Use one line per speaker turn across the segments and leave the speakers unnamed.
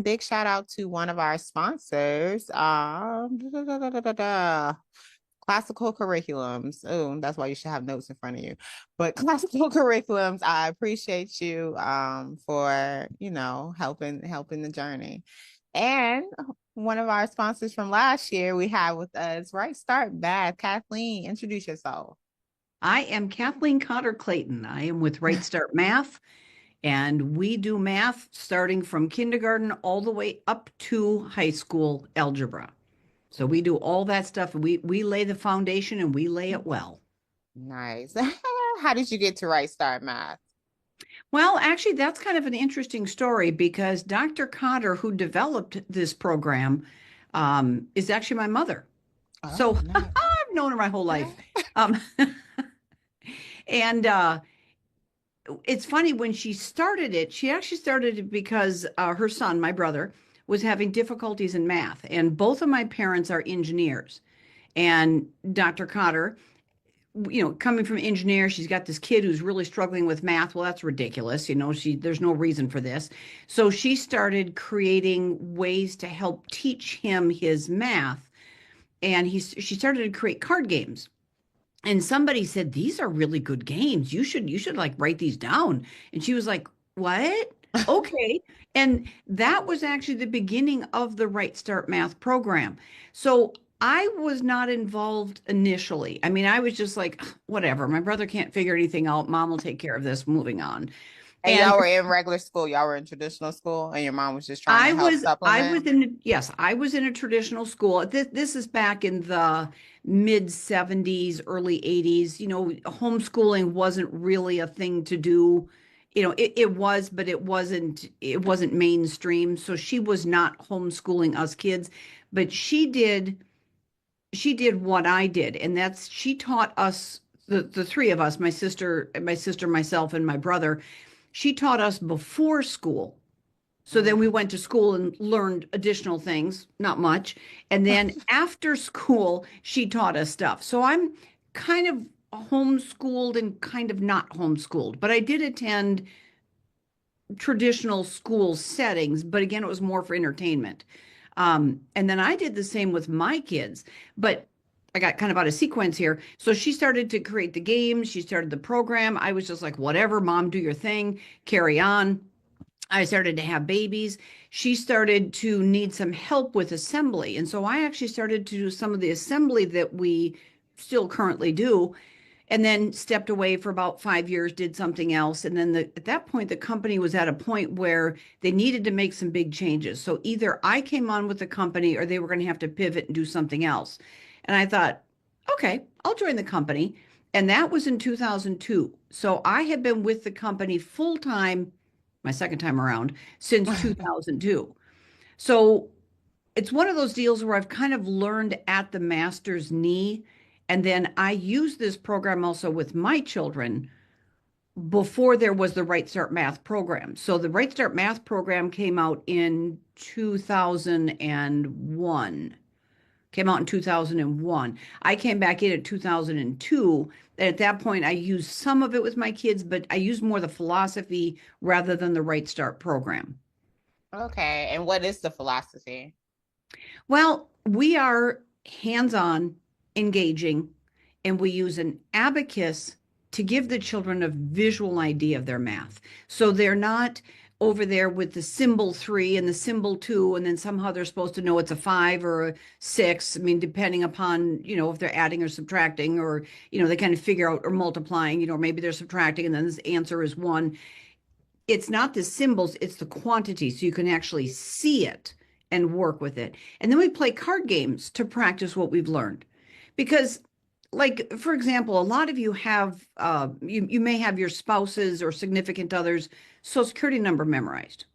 Big shout out to one of our sponsors, classical curriculums. Oh, that's why you should have notes in front of you. But classical curriculums, I appreciate you for helping the journey. And one of our sponsors from last year we have with us RightStart Math. Kathleen, introduce yourself.
I am Kathleen Carter Clayton. I am with RightStart Math, and we do math starting from kindergarten all the way up to high school algebra. So we do all that stuff. We lay the foundation and we lay it well.
Nice. How did you get to RightStart Math?
Well, actually, that's kind of an interesting story because Dr. Cotter, who developed this program, is actually my mother. So
Oh, nice.
I've known her my whole life. Um, and it's funny when she started it, she actually started it because her son, my brother, was having difficulties in math. And both of my parents are engineers. And Dr. Cotter, coming from engineer, she's got this kid who's really struggling with math. Well, that's ridiculous. There's no reason for this. So she started creating ways to help teach him his math. And she started to create card games. And somebody said, "These are really good games. You should like write these down." And she was like, "What? Okay." And that was actually the beginning of the Right Start Math program. So I was not involved initially. I mean, I was just like, whatever. My brother can't figure anything out. Mom will take care of this. Moving on.
And
And
y'all were in regular school, y'all were in traditional school, and your mom was just trying to
I
help
was I
supplement.
was in yes, I was in a traditional school. This is back in the mid 70s, early 80s. Homeschooling wasn't really a thing to do. It was, but it wasn't mainstream. So she was not homeschooling us kids, but she did what I did, and that's she taught us the three of us, my sister, myself, and my brother. She taught us before school, so then we
Mm.
went to school and learned additional things, not much. And then after school, she taught us stuff. So I'm kind of homeschooled and kind of not homeschooled, but I did attend traditional school settings, but again, it was more for entertainment. And then I did the same with my kids, but I got kind of out of sequence here. So she started to create the games, she started the program. I was just like, whatever, mom, do your thing, carry on. I started to have babies. She started to need some help with assembly. And so I actually started to do some of the assembly that we still currently do, and then stepped away for about 5 years, did something else. And then at that point, the company was at a point where they needed to make some big changes. So either I came on with the company or they were going to have to pivot and do something else. And I thought, okay, I'll join the company. And that was in 2002. So I had been with the company full time, my second time around, since 2002. So it's one of those deals where I've kind of learned at the master's knee. And then I use this program also with my children before there was the Right Start Math program. So the Right Start Math program came out in 2001. Came out in 2001. I came back in 2002. And at that point, I used some of it with my kids, but I used more the philosophy rather than the Right Start program.
Okay, and what is the philosophy?
Well, we are hands-on, engaging, and we use an abacus to give the children a visual idea of their math. So they're not over there with the symbol 3 and the symbol 2, and then somehow they're supposed to know it's a 5 or a 6. I mean, depending upon, if they're adding or subtracting, or, they kind of figure out, or multiplying, or maybe they're subtracting and then this answer is 1. It's not the symbols, it's the quantity. So you can actually see it and work with it. And then we play card games to practice what we've learned. Because, like, for example, a lot of you have, you may have your spouses or significant others' social security number memorized.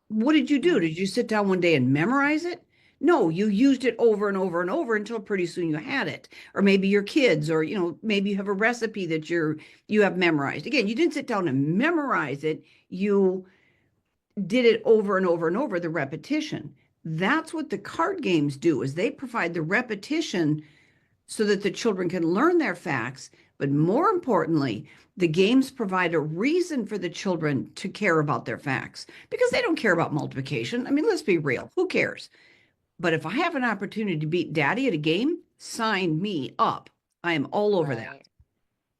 What did you do?
Mm.
Did you sit down one day and memorize it? No, you used it over and over and over until pretty soon you had it. Or maybe your kids, or maybe you have a recipe that you have memorized. Again, you didn't sit down and memorize it. You did it over and over and over, the repetition. That's what the card games do, is they provide the repetition so that the children can learn their facts, But more importantly, the games provide a reason for the children to care about their facts because they don't care about multiplication. I mean, let's be real. Who cares? But if I have an opportunity to beat daddy at a game, sign me up. I am all over that.
Right.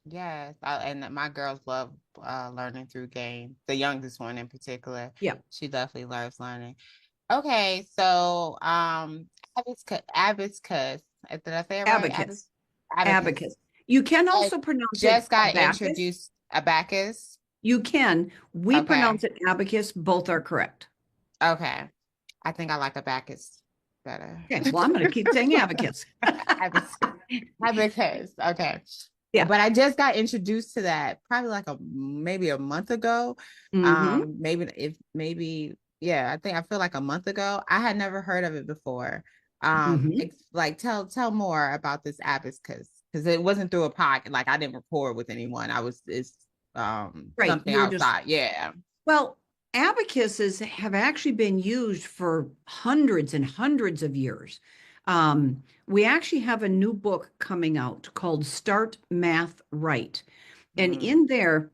Yes. And my girls love learning through games. The youngest one in particular,
Yeah.
she definitely loves learning. Okay, so abacus. Did I say it right?
Abacus.
Abacus.
Abacus. You can
I
also pronounce it
just got
abacus.
introduced abacus.
You can. We
Okay.
pronounce it abacus. Both are correct.
Okay. I think I like abacus better.
Okay. Well, I'm going to keep saying abacus.
Abacus. Abacus. Okay.
Yeah.
But I just got introduced to that probably like maybe a month ago.
Mm-hmm.
Maybe yeah, I feel like a month ago. I had never heard of it before.
Mm-hmm.
Like tell more about this abacus because it wasn't through a podcast. Like I didn't record with anyone. It's
Right.
something
You were just,
outside. Yeah.
well, abacuses have actually been used for hundreds and hundreds of years. We actually have a new book coming out called Start Math Right. And
Mm.
in there,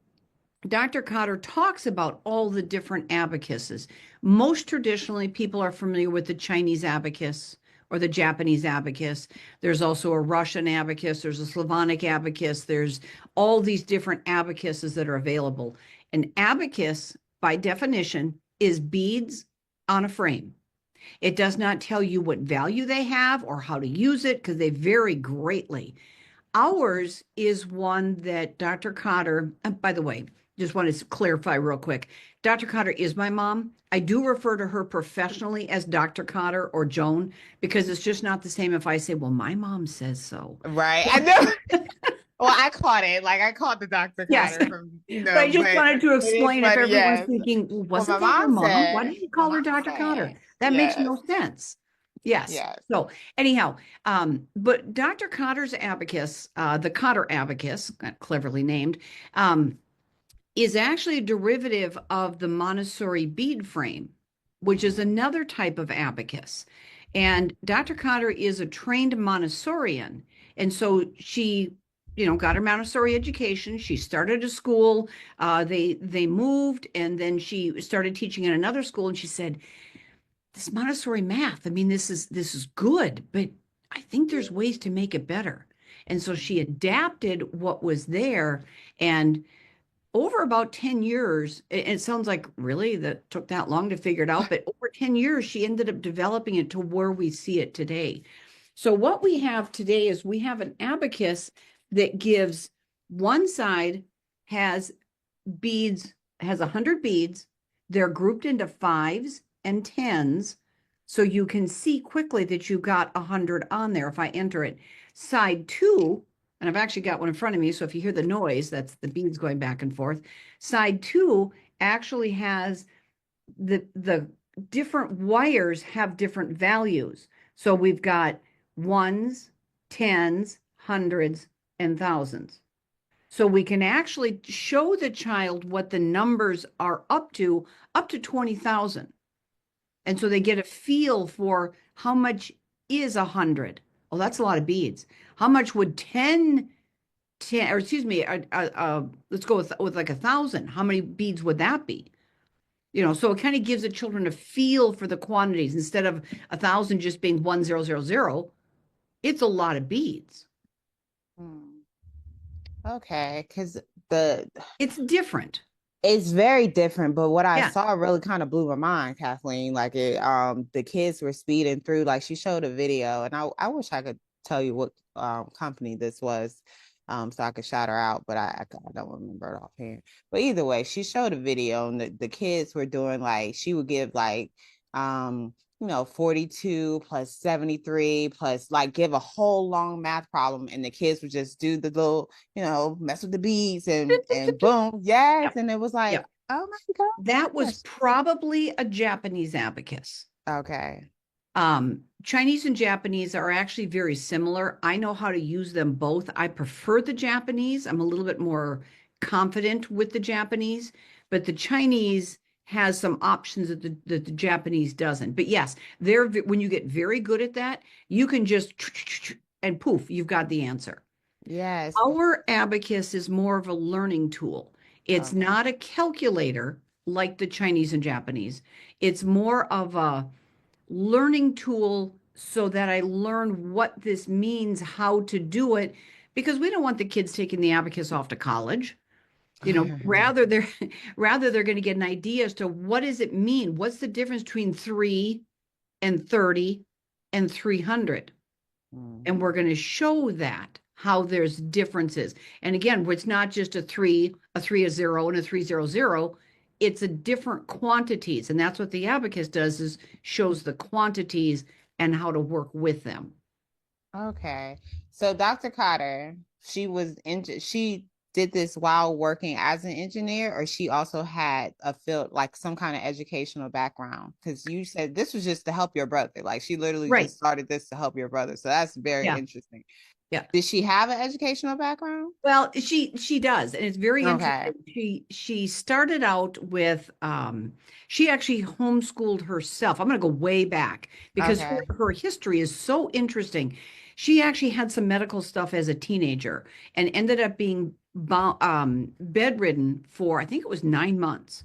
Dr. Cotter talks about all the different abacuses. Most traditionally, people are familiar with the Chinese abacus or the Japanese abacus. There's also a Russian abacus, there's a Slavonic abacus, there's all these different abacuses that are available. An abacus, by definition, is beads on a frame. It does not tell you what value they have or how to use it because they vary greatly. Ours is one that Dr. Cotter, by the way, just want to clarify real quick. Dr. Cotter is my mom. I do refer to her professionally as Dr. Cotter or Joan because it's just not the same if I say, well, my mom says so.
Right. I know. Well, I caught it. Like I caught the Dr.
Yes.
Cotter from,
But I just wanted to
it is
explain if
funny,
everyone's
yes.
thinking, well,
Well, my
wasn't that your
mom
mom? Why
said,
did you
my
call her
mom
Dr. Cotter?
said,
That makes
yes,
no sense. Yes.
yes.
So anyhow, but Dr. Cotter's abacus, the Cotter Abacus, cleverly named, is actually a derivative of the Montessori bead frame, which is another type of abacus. And Dr. Cotter is a trained Montessorian. And so she, got her Montessori education. She started a school. They moved, and then she started teaching in another school. And she said, "This Montessori math, I mean, this is good, but I think there's ways to make it better." And so she adapted what was there, and over about 10 years, it sounds like really that took that long to figure it out, but over 10 years, she ended up developing it to where we see it today. So what we have today is we have an abacus that gives one side has beads, has 100 beads. They're grouped into fives and tens. So you can see quickly that you got 100 on there if I enter it. Side two, and I've actually got one in front of me. So if you hear the noise, that's the beads going back and forth. Side two actually has the different wires have different values. So we've got ones, tens, hundreds, and thousands. So we can actually show the child what the numbers are up to 20,000. And so they get a feel for how much is 100. Oh, that's a lot of beads. How much would 10, or excuse me, let's go with like 1,000. How many beads would that be? So it kind of gives the children a feel for the quantities instead of 1,000 just being 1,000. It's a lot of beads.
Okay, because
it's different.
It's very different, but what I saw really kind of blew my mind, Kathleen. Like the kids were speeding through. Like she showed a video, and I wish I could tell you what company this was, so I could shout her out, but I don't remember it offhand. But either way, she showed a video, and the kids were doing like she would give like 42 plus 73 plus like give a whole long math problem, and the kids would just do the little, mess with the beads and boom, yes. Yep. And it was like, yep. Oh my God.
That was probably a Japanese abacus.
Okay.
Chinese and Japanese are actually very similar. I know how to use them both. I prefer the Japanese. I'm a little bit more confident with the Japanese, but the Chinese has some options that the Japanese doesn't. But yes, when you get very good at that, you can just and poof, you've got the answer.
Yes.
Our abacus is more of a learning tool. It's
Okay.
not a calculator like the Chinese and Japanese. It's more of a learning tool so that I learn what this means, how to do it, because we don't want the kids taking the abacus off to college. Rather they're rather they're going to get an idea as to what does it mean? What's the difference between 3 and 30 and 300? And we're going to show that how there's differences. And again, it's not just a three, a zero, and a 300. It's a different quantities. And that's what the abacus does is shows the quantities and how to work with them.
Okay. So Dr. Cotter, she did this while working as an engineer, or she also had a field like some kind of educational background? Because you said this was just to help your brother. Like she literally
Right.
just started this to help your brother. So that's very
Yeah.
interesting.
Yeah.
Did she have an educational background?
Well, she does, and it's very
Okay.
interesting. She started out with she actually homeschooled herself. I'm going to go way back because
Okay.
her history is so interesting. She actually had some medical stuff as a teenager and ended up being bedridden for I think it was 9 months.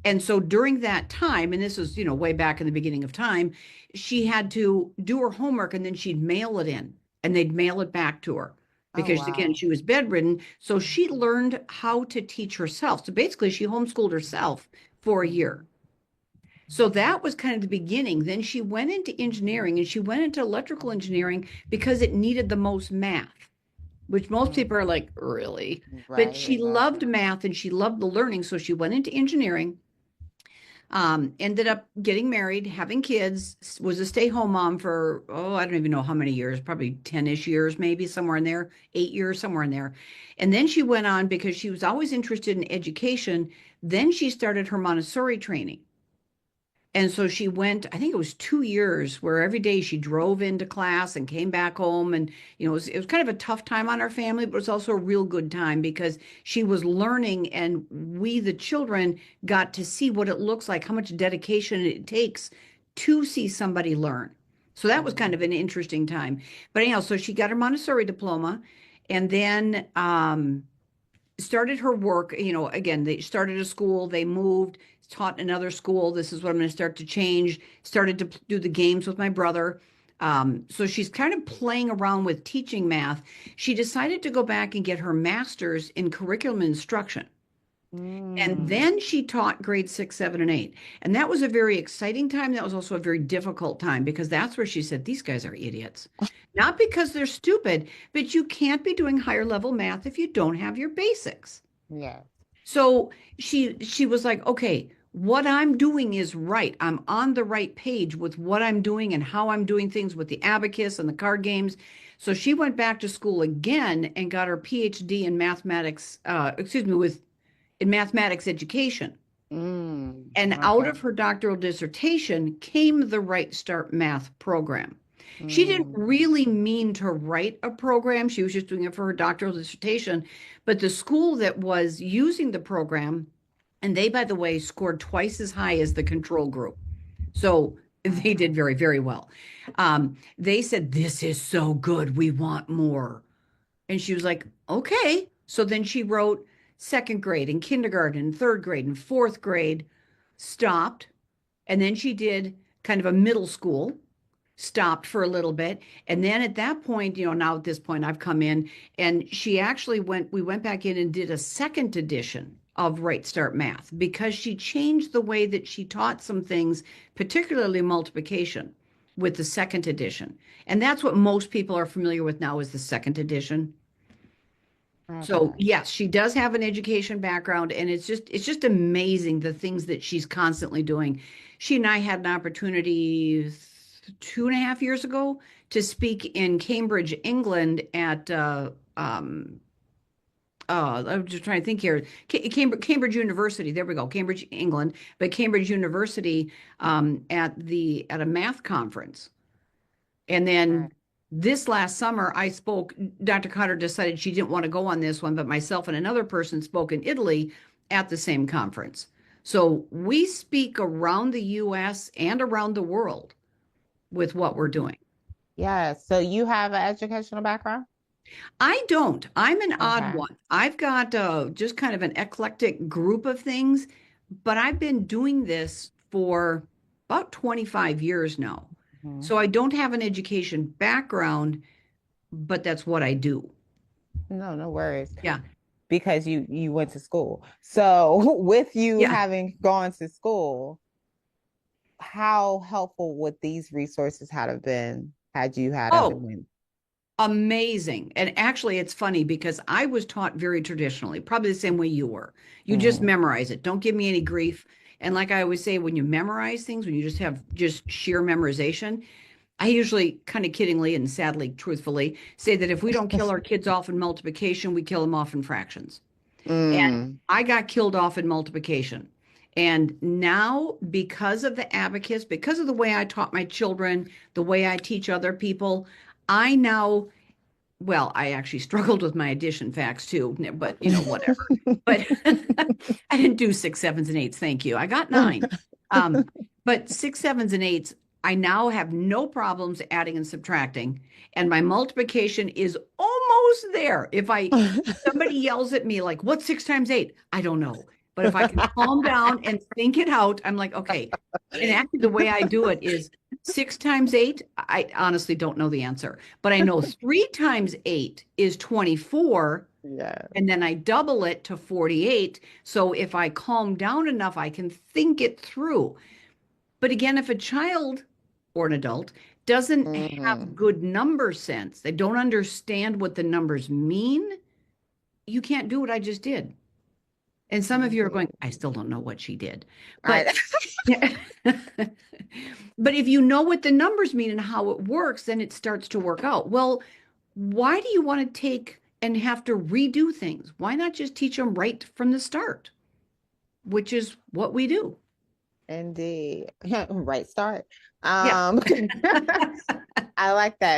And so during that time, and this was, way back in the beginning of time, she had to do her homework and then she'd mail it in and they'd mail it back to her
Oh
because, again,
wow.
she was bedridden. So she learned how to teach herself. So basically, she homeschooled herself for a year. So that was kind of the beginning. Then she went into engineering and she went into electrical engineering because it needed the most math, which most
Mm.
people are like, really? But
Right,
she
exactly.
loved math and she loved the learning. So she went into engineering, ended up getting married, having kids, was a stay-home mom for, oh, I don't even know how many years, probably 10-ish years, maybe somewhere in there, 8 years, somewhere in there. And then she went on because she was always interested in education. Then she started her Montessori training. And so she went, I think it was 2 years where every day she drove into class and came back home. And, it was kind of a tough time on our family, but it was also a real good time because she was learning and we, the children, got to see what it looks like, how much dedication it takes to see somebody learn. So that was kind of
Mhm.
an interesting time. But anyhow, so she got her Montessori diploma and then started her work. Again, they started a school, they moved, taught in another school. This is what I'm going to start to change. Started to do the games with my brother. So she's kind of playing around with teaching math. She decided to go back and get her master's in curriculum instruction. And
Mm.
then she taught grade 6, 7, and 8. And that was a very exciting time. That was also a very difficult time because that's where she said, these guys are idiots. Not because they're stupid, but you can't be doing higher level math if you don't have your basics.
Yes.
So she was like, okay, what I'm doing is right. I'm on the right page with what I'm doing and how I'm doing things with the abacus and the card games. So she went back to school again and got her PhD in mathematics, in mathematics education. And out
Okay.
of her doctoral dissertation came the RightStart math program. She didn't
Mm.
really mean to write a program. She was just doing it for her doctoral dissertation. But the school that was using the program, and they, by the way, scored twice as high as the control group. So they did
Okay.
very, very well. They said, this is so good. We want more. And she was like, okay. So then she wrote second grade and kindergarten and third grade and fourth grade, stopped. And then she did kind of a middle school, stopped for a little bit. And then at that point, now at this point, I've come in and we went back in and did a second edition of Right Start Math because she changed the way that she taught some things, particularly multiplication, with the second edition. And that's what most people are familiar with now is the second edition. So
Okay.
yes, she does have an education background, and it's just amazing the things that she's constantly doing. She and I had an opportunity 2.5 years ago to speak in Cambridge, England at I'm just trying to think here. Cambridge University. There we go. Cambridge, England, but Cambridge University at a math conference. And
Right.
then this last summer, I spoke. Dr. Cotter decided she didn't want to go on this one, but myself and another person spoke in Italy at the same conference. So we speak around the US and around the world with what we're doing.
Yeah. So you have an educational background?
I don't. I'm an odd
Okay.
one. I've got just kind of an eclectic group of things, but I've been doing this for about 25 years now.
Mhm.
So I don't have an education background, but that's what I do.
No, no worries.
Yeah.
Because you went to school. So with you
Yeah.
having gone to school, how helpful would these resources have been had you had them and
Oh,
when?
amazing. And actually, it's funny because I was taught very traditionally, probably the same way you were. You just
Mm,
memorize it. Don't give me any grief. And like I always say, when you memorize things, when you just have just sheer memorization, I usually kind of kiddingly and sadly, truthfully, say that if we don't kill our kids off in multiplication, we kill them off in fractions. And
mm,
I got killed off in multiplication. And now, because of the abacus, because of the way I taught my children, the way I teach other people, I now, well, I actually struggled with my addition facts too, but whatever. But I didn't do six, sevens, and eights. Thank you. I got nine. Um, but six, sevens, and eights, I now have no problems adding and subtracting. And my multiplication is almost there. If somebody yells at me like, what's six times eight? I don't know. But if I can calm down and think it out, I'm like, okay. And actually, the way I do it is six times eight. I honestly don't know the answer, but I know three times eight is 24.
Yeah.
And then I double it to 48. So if I calm down enough, I can think it through. But again, if a child or an adult doesn't have
Mm,
good number sense, they don't understand what the numbers mean, you can't do what I just did. And some of you are going,
indeed.
I still don't know what she did. But
I,
but if you know what the numbers mean and how it works, then it starts to work out. Well, why do you want to take and have to redo things? Why not just teach them right from the start, which is what we do?
indeed. Right start.
Yeah.
I like that.